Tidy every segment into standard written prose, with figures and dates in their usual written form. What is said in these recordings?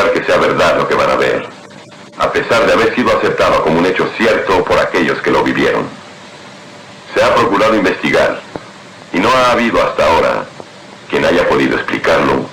asegurar que sea verdad lo que van a ver, a pesar de haber sido aceptado como un hecho cierto por aquellos que lo vivieron. Se ha procurado investigar, y no ha habido hasta ahora quien haya podido explicarlo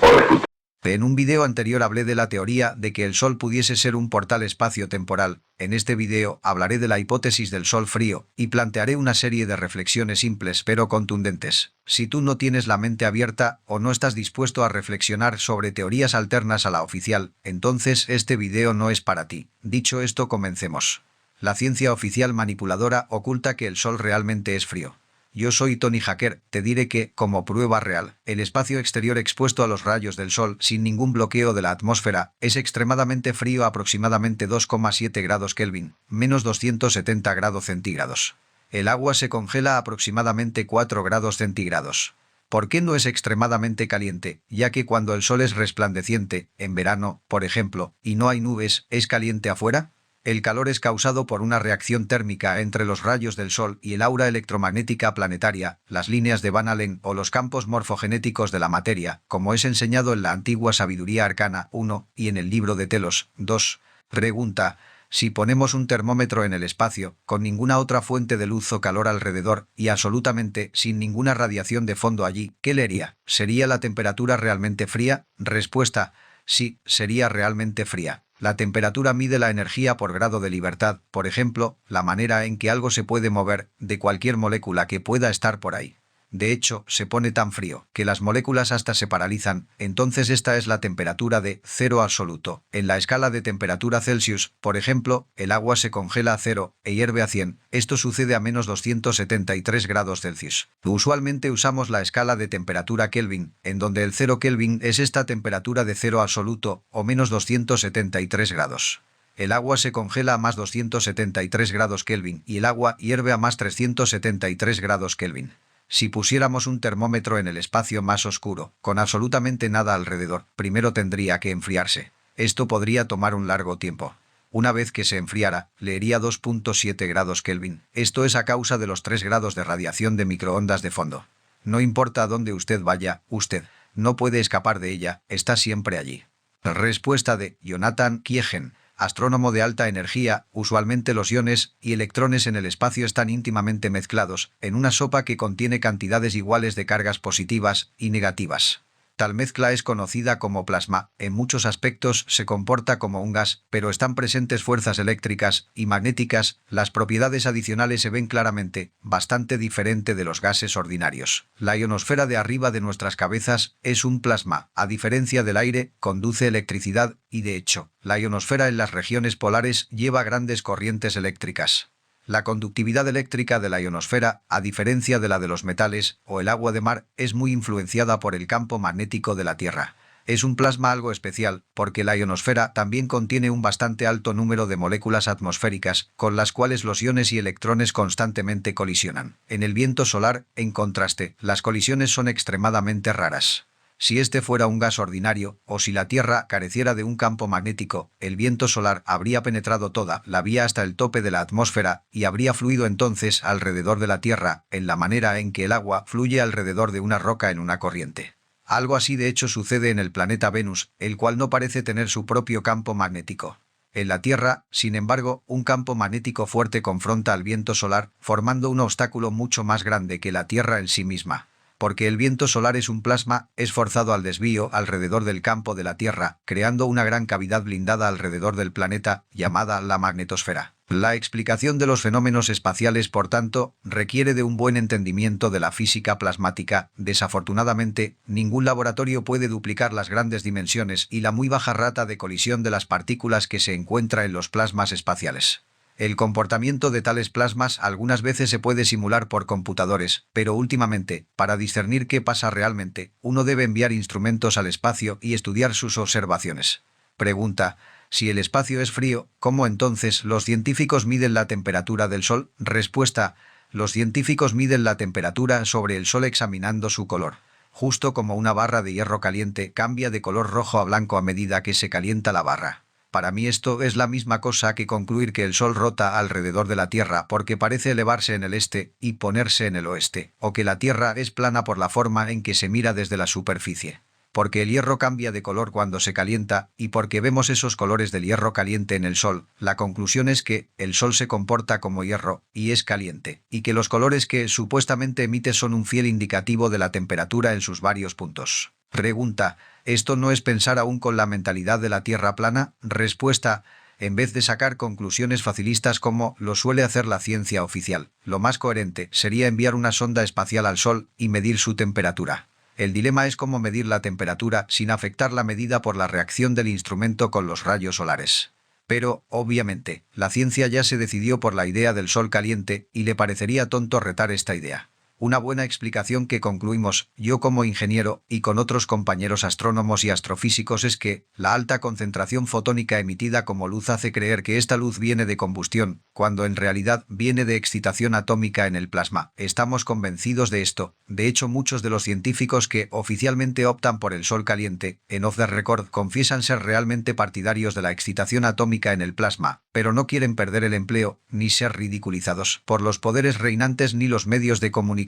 o refutar. En un video anterior hablé de la teoría de que el Sol pudiese ser un portal espacio-temporal. En este video hablaré de la hipótesis del Sol frío y plantearé una serie de reflexiones simples pero contundentes. Si tú no tienes la mente abierta o no estás dispuesto a reflexionar sobre teorías alternas a la oficial, entonces este video no es para ti. Dicho esto, comencemos. La ciencia oficial manipuladora oculta que el Sol realmente es frío. Yo soy Tony Hacker, te diré que, como prueba real, el espacio exterior expuesto a los rayos del Sol sin ningún bloqueo de la atmósfera es extremadamente frío, aproximadamente 2,7 grados Kelvin, menos 270 grados centígrados. El agua se congela a aproximadamente 4 grados centígrados. ¿Por qué no es extremadamente caliente? Ya que cuando el Sol es resplandeciente, en verano, por ejemplo, y no hay nubes, ¿es caliente afuera? El calor es causado por una reacción térmica entre los rayos del Sol y el aura electromagnética planetaria, las líneas de Van Allen o los campos morfogenéticos de la materia, como es enseñado en la antigua Sabiduría Arcana 1 y en el libro de Telos 2. Pregunta: si ponemos un termómetro en el espacio, con ninguna otra fuente de luz o calor alrededor y absolutamente sin ninguna radiación de fondo allí, ¿qué leería? ¿Sería la temperatura realmente fría? Respuesta: sí, sería realmente fría. La temperatura mide la energía por grado de libertad, por ejemplo, la manera en que algo se puede mover de cualquier molécula que pueda estar por ahí. De hecho, se pone tan frío que las moléculas hasta se paralizan, entonces esta es la temperatura de cero absoluto. En la escala de temperatura Celsius, por ejemplo, el agua se congela a 0 e hierve a 100. Esto sucede a menos 273 grados Celsius. Usualmente usamos la escala de temperatura Kelvin, en donde el 0 Kelvin es esta temperatura de cero absoluto o menos 273 grados. El agua se congela a más 273 grados Kelvin y el agua hierve a más 373 grados Kelvin. Si pusiéramos un termómetro en el espacio más oscuro, con absolutamente nada alrededor, primero tendría que enfriarse. Esto podría tomar un largo tiempo. Una vez que se enfriara, leería 2,7 grados Kelvin. Esto es a causa de los 3 grados de radiación de microondas de fondo. No importa a dónde usted vaya, usted no puede escapar de ella, está siempre allí. Respuesta de Jonathan Kiegen, astrónomo de alta energía. Usualmente los iones y electrones en el espacio están íntimamente mezclados en una sopa que contiene cantidades iguales de cargas positivas y negativas. Tal mezcla es conocida como plasma. En muchos aspectos se comporta como un gas, pero están presentes fuerzas eléctricas y magnéticas. Las propiedades adicionales se ven claramente, bastante diferente de los gases ordinarios. La ionosfera de arriba de nuestras cabezas es un plasma. A diferencia del aire, conduce electricidad y, de hecho, la ionosfera en las regiones polares lleva grandes corrientes eléctricas. La conductividad eléctrica de la ionosfera, a diferencia de la de los metales o el agua de mar, es muy influenciada por el campo magnético de la Tierra. Es un plasma algo especial, porque la ionosfera también contiene un bastante alto número de moléculas atmosféricas, con las cuales los iones y electrones constantemente colisionan. En el viento solar, en contraste, las colisiones son extremadamente raras. Si este fuera un gas ordinario, o si la Tierra careciera de un campo magnético, el viento solar habría penetrado toda la vía hasta el tope de la atmósfera y habría fluido entonces alrededor de la Tierra, en la manera en que el agua fluye alrededor de una roca en una corriente. Algo así de hecho sucede en el planeta Venus, el cual no parece tener su propio campo magnético. En la Tierra, sin embargo, un campo magnético fuerte confronta al viento solar, formando un obstáculo mucho más grande que la Tierra en sí misma. Porque el viento solar es un plasma, es forzado al desvío alrededor del campo de la Tierra, creando una gran cavidad blindada alrededor del planeta, llamada la magnetosfera. La explicación de los fenómenos espaciales, por tanto, requiere de un buen entendimiento de la física plasmática. Desafortunadamente, ningún laboratorio puede duplicar las grandes dimensiones y la muy baja rata de colisión de las partículas que se encuentra en los plasmas espaciales. El comportamiento de tales plasmas algunas veces se puede simular por computadores, pero últimamente, para discernir qué pasa realmente, uno debe enviar instrumentos al espacio y estudiar sus observaciones. Pregunta: si el espacio es frío, ¿cómo entonces los científicos miden la temperatura del Sol? Respuesta: los científicos miden la temperatura sobre el Sol examinando su color. Justo como una barra de hierro caliente cambia de color rojo a blanco a medida que se calienta la barra. Para mí esto es la misma cosa que concluir que el Sol rota alrededor de la Tierra porque parece elevarse en el este y ponerse en el oeste, o que la Tierra es plana por la forma en que se mira desde la superficie. porque el hierro cambia de color cuando se calienta y porque vemos esos colores del hierro caliente en el Sol, la conclusión es que el Sol se comporta como hierro y es caliente, y que los colores que supuestamente emite son un fiel indicativo de la temperatura en sus varios puntos. Pregunta: ¿esto no es pensar aún con la mentalidad de la Tierra plana? Respuesta: en vez de sacar conclusiones facilistas como lo suele hacer la ciencia oficial, lo más coherente sería enviar una sonda espacial al Sol y medir su temperatura. El dilema es cómo medir la temperatura sin afectar la medida por la reacción del instrumento con los rayos solares. Pero, obviamente, la ciencia ya se decidió por la idea del Sol caliente y le parecería tonto retar esta idea. Una buena explicación que concluimos, yo como ingeniero y con otros compañeros astrónomos y astrofísicos, es que la alta concentración fotónica emitida como luz hace creer que esta luz viene de combustión, cuando en realidad viene de excitación atómica en el plasma. Estamos convencidos de esto. De hecho, muchos de los científicos que oficialmente optan por el Sol caliente, en off the record, confiesan ser realmente partidarios de la excitación atómica en el plasma, pero no quieren perder el empleo, ni ser ridiculizados por los poderes reinantes ni los medios de comunicación.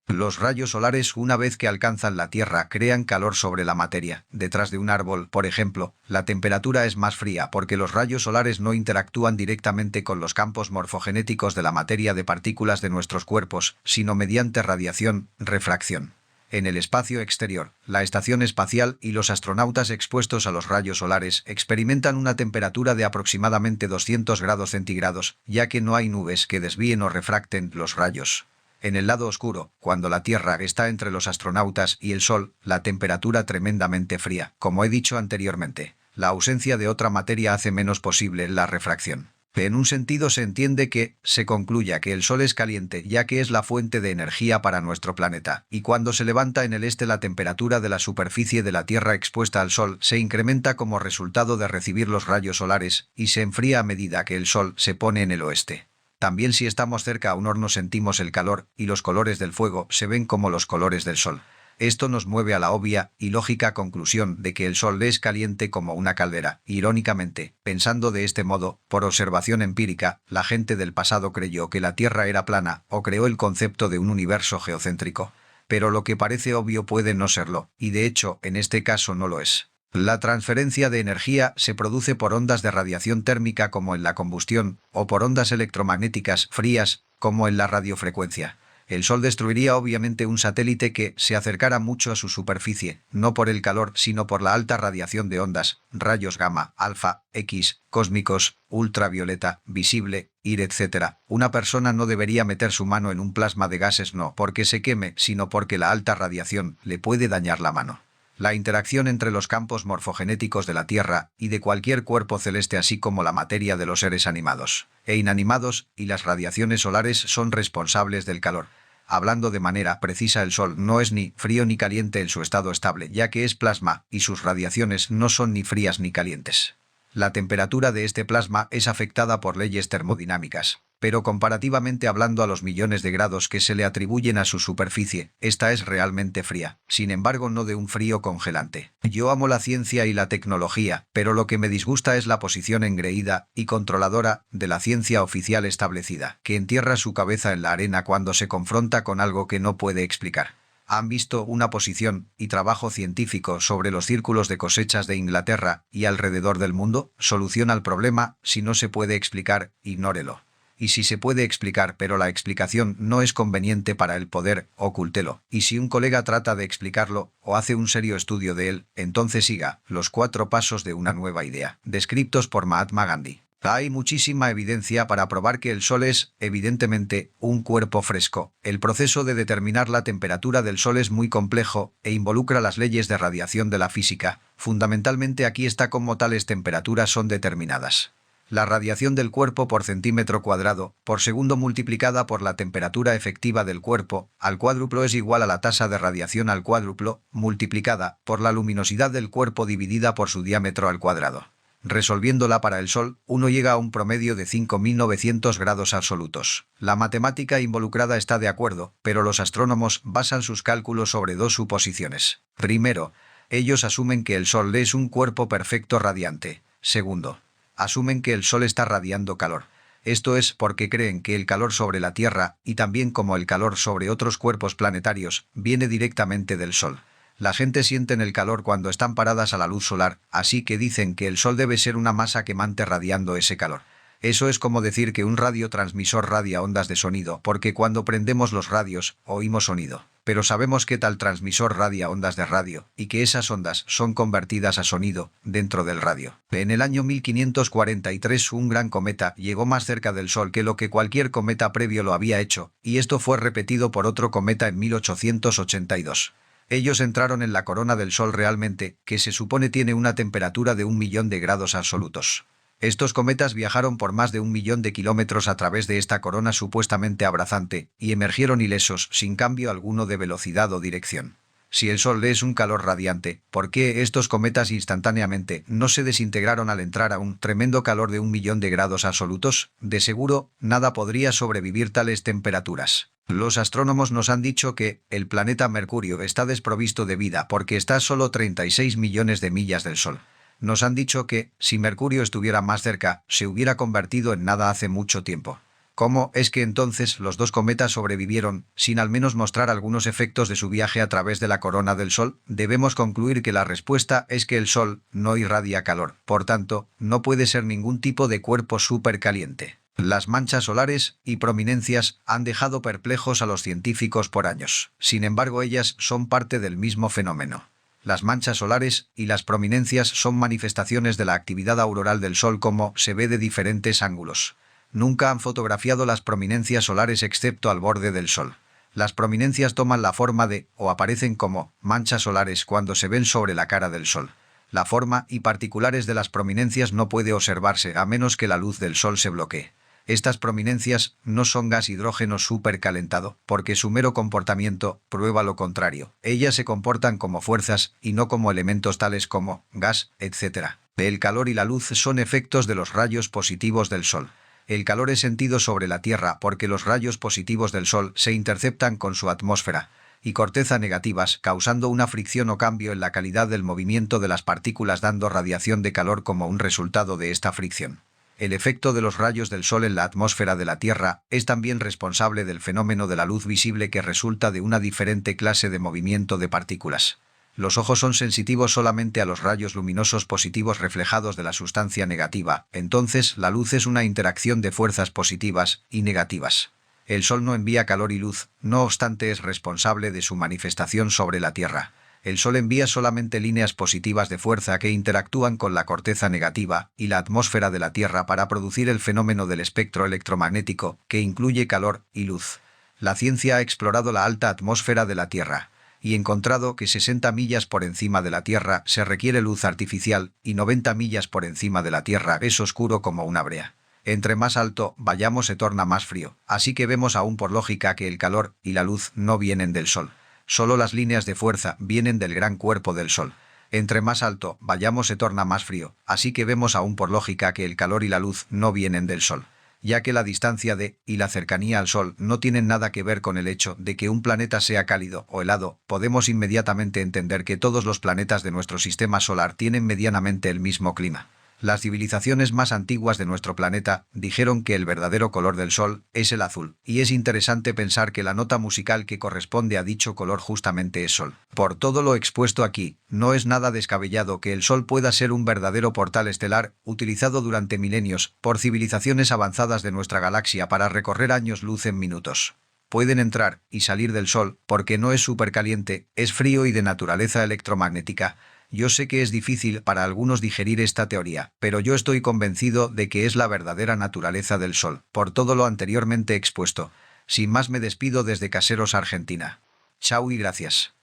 Los rayos solares, una vez que alcanzan la Tierra, crean calor sobre la materia. Detrás de un árbol, por ejemplo, la temperatura es más fría porque los rayos solares no interactúan directamente con los campos morfogenéticos de la materia de partículas de nuestros cuerpos, sino mediante radiación, refracción. En el espacio exterior, la estación espacial y los astronautas expuestos a los rayos solares experimentan una temperatura de aproximadamente 200 grados centígrados, ya que no hay nubes que desvíen o refracten los rayos. En el lado oscuro, cuando la Tierra está entre los astronautas y el Sol, la temperatura tremendamente fría. Como he dicho anteriormente, la ausencia de otra materia hace menos posible la refracción. En un sentido se entiende que se concluya que el Sol es caliente ya que es la fuente de energía para nuestro planeta, y cuando se levanta en el este la temperatura de la superficie de la Tierra expuesta al Sol se incrementa como resultado de recibir los rayos solares, y se enfría a medida que el Sol se pone en el oeste. También si estamos cerca a un horno sentimos el calor y los colores del fuego se ven como los colores del Sol. Esto nos mueve a la obvia y lógica conclusión de que el Sol es caliente como una caldera. Irónicamente, pensando de este modo, por observación empírica, la gente del pasado creyó que la Tierra era plana o creó el concepto de un universo geocéntrico. Pero lo que parece obvio puede no serlo, y de hecho, en este caso no lo es. La transferencia de energía se produce por ondas de radiación térmica como en la combustión, o por ondas electromagnéticas frías como en la radiofrecuencia. El Sol destruiría obviamente un satélite que se acercara mucho a su superficie, no por el calor sino por la alta radiación de ondas, rayos gamma, alfa, X, cósmicos, ultravioleta, visible, IR, etc. Una persona no debería meter su mano en un plasma de gases no porque se queme, sino porque la alta radiación le puede dañar la mano. La interacción entre los campos morfogenéticos de la Tierra y de cualquier cuerpo celeste, así como la materia de los seres animados e inanimados y las radiaciones solares son responsables del calor. Hablando de manera precisa, el Sol no es ni frío ni caliente en su estado estable, ya que es plasma y sus radiaciones no son ni frías ni calientes. La temperatura de este plasma es afectada por leyes termodinámicas, pero comparativamente hablando a los millones de grados que se le atribuyen a su superficie, esta es realmente fría, sin embargo no de un frío congelante. Yo amo la ciencia y la tecnología, pero lo que me disgusta es la posición engreída y controladora de la ciencia oficial establecida, que entierra su cabeza en la arena cuando se confronta con algo que no puede explicar. ¿Han visto una posición y trabajo científico sobre los círculos de cosechas de Inglaterra y alrededor del mundo? Solución al problema: si no se puede explicar, ignórelo. Y si se puede explicar pero la explicación no es conveniente para el poder, ocúltelo. Y si un colega trata de explicarlo o hace un serio estudio de él, entonces siga los 4 pasos de una nueva idea, descritos por Mahatma Gandhi. Hay muchísima evidencia para probar que el Sol es, evidentemente, un cuerpo fresco. El proceso de determinar la temperatura del Sol es muy complejo e involucra las leyes de radiación de la física. Fundamentalmente aquí está cómo tales temperaturas son determinadas. La radiación del cuerpo por centímetro cuadrado por segundo multiplicada por la temperatura efectiva del cuerpo al cuádruplo es igual a la tasa de radiación al cuádruplo multiplicada por la luminosidad del cuerpo dividida por su diámetro al cuadrado. Resolviéndola para el Sol, uno llega a un promedio de 5.900 grados absolutos. La matemática involucrada está de acuerdo, pero los astrónomos basan sus cálculos sobre 2 suposiciones. Primero, ellos asumen que el Sol es un cuerpo perfecto radiante. Segundo, asumen que el Sol está radiando calor. Esto es porque creen que el calor sobre la Tierra, y también como el calor sobre otros cuerpos planetarios, viene directamente del Sol. La gente siente el calor cuando están paradas a la luz solar, así que dicen que el Sol debe ser una masa quemante radiando ese calor. Eso es como decir que un radiotransmisor radia ondas de sonido, porque cuando prendemos los radios, oímos sonido. Pero sabemos que tal transmisor radia ondas de radio, y que esas ondas son convertidas a sonido dentro del radio. En el año 1543 un gran cometa llegó más cerca del Sol que lo que cualquier cometa previo lo había hecho, y esto fue repetido por otro cometa en 1882. Ellos entraron en la corona del Sol realmente, que se supone tiene una temperatura de 1.000.000 de grados absolutos. Estos cometas viajaron por más de 1.000.000 de kilómetros a través de esta corona supuestamente abrazándose, y emergieron ilesos, sin cambio alguno de velocidad o dirección. Si el Sol es un calor radiante, ¿por qué estos cometas instantáneamente no se desintegraron al entrar a un tremendo calor de 1.000.000 de grados absolutos? De seguro, nada podría sobrevivir tales temperaturas. Los astrónomos nos han dicho que el planeta Mercurio está desprovisto de vida porque está a solo 36 millones de millas del Sol. Nos han dicho que, si Mercurio estuviera más cerca, se hubiera convertido en nada hace mucho tiempo. ¿Cómo es que entonces los dos cometas sobrevivieron, sin al menos mostrar algunos efectos de su viaje a través de la corona del Sol? Debemos concluir que la respuesta es que el Sol no irradia calor, por tanto, no puede ser ningún tipo de cuerpo supercaliente. Las manchas solares y prominencias han dejado perplejos a los científicos por años. Sin embargo, ellas son parte del mismo fenómeno. Las manchas solares y las prominencias son manifestaciones de la actividad auroral del Sol como se ve de diferentes ángulos. Nunca han fotografiado las prominencias solares excepto al borde del Sol. Las prominencias toman la forma de, o aparecen como, manchas solares cuando se ven sobre la cara del Sol. La forma y particulares de las prominencias no puede observarse a menos que la luz del Sol se bloquee. Estas prominencias no son gas hidrógeno supercalentado, porque su mero comportamiento prueba lo contrario. Ellas se comportan como fuerzas y no como elementos tales como gas, etc. El calor y la luz son efectos de los rayos positivos del Sol. El calor es sentido sobre la Tierra porque los rayos positivos del Sol se interceptan con su atmósfera y corteza negativas, causando una fricción o cambio en la calidad del movimiento de las partículas, dando radiación de calor como un resultado de esta fricción. El efecto de los rayos del Sol en la atmósfera de la Tierra es también responsable del fenómeno de la luz visible que resulta de una diferente clase de movimiento de partículas. Los ojos son sensitivos solamente a los rayos luminosos positivos reflejados de la sustancia negativa, entonces la luz es una interacción de fuerzas positivas y negativas. El Sol no envía calor y luz, no obstante es responsable de su manifestación sobre la Tierra. El Sol envía solamente líneas positivas de fuerza que interactúan con la corteza negativa y la atmósfera de la Tierra para producir el fenómeno del espectro electromagnético, que incluye calor y luz. La ciencia ha explorado la alta atmósfera de la Tierra y encontrado que 60 millas por encima de la Tierra se requiere luz artificial y 90 millas por encima de la Tierra es oscuro como una brea. Entre más alto vayamos se torna más frío, así que vemos aún por lógica que el calor y la luz no vienen del Sol. Solo las líneas de fuerza vienen del gran cuerpo del Sol. Entre más alto vayamos se torna más frío, así que vemos aún por lógica que el calor y la luz no vienen del Sol. Ya que la distancia de y la cercanía al Sol no tienen nada que ver con el hecho de que un planeta sea cálido o helado, podemos inmediatamente entender que todos los planetas de nuestro sistema solar tienen medianamente el mismo clima. Las civilizaciones más antiguas de nuestro planeta dijeron que el verdadero color del Sol es el azul, y es interesante pensar que la nota musical que corresponde a dicho color justamente es Sol. Por todo lo expuesto aquí, no es nada descabellado que el Sol pueda ser un verdadero portal estelar, utilizado durante milenios por civilizaciones avanzadas de nuestra galaxia para recorrer años luz en minutos. Pueden entrar y salir del Sol porque no es supercaliente, es frío y de naturaleza electromagnética. Yo sé que es difícil para algunos digerir esta teoría, pero yo estoy convencido de que es la verdadera naturaleza del Sol, por todo lo anteriormente expuesto. Sin más me despido desde Caseros, Argentina. Chao y gracias.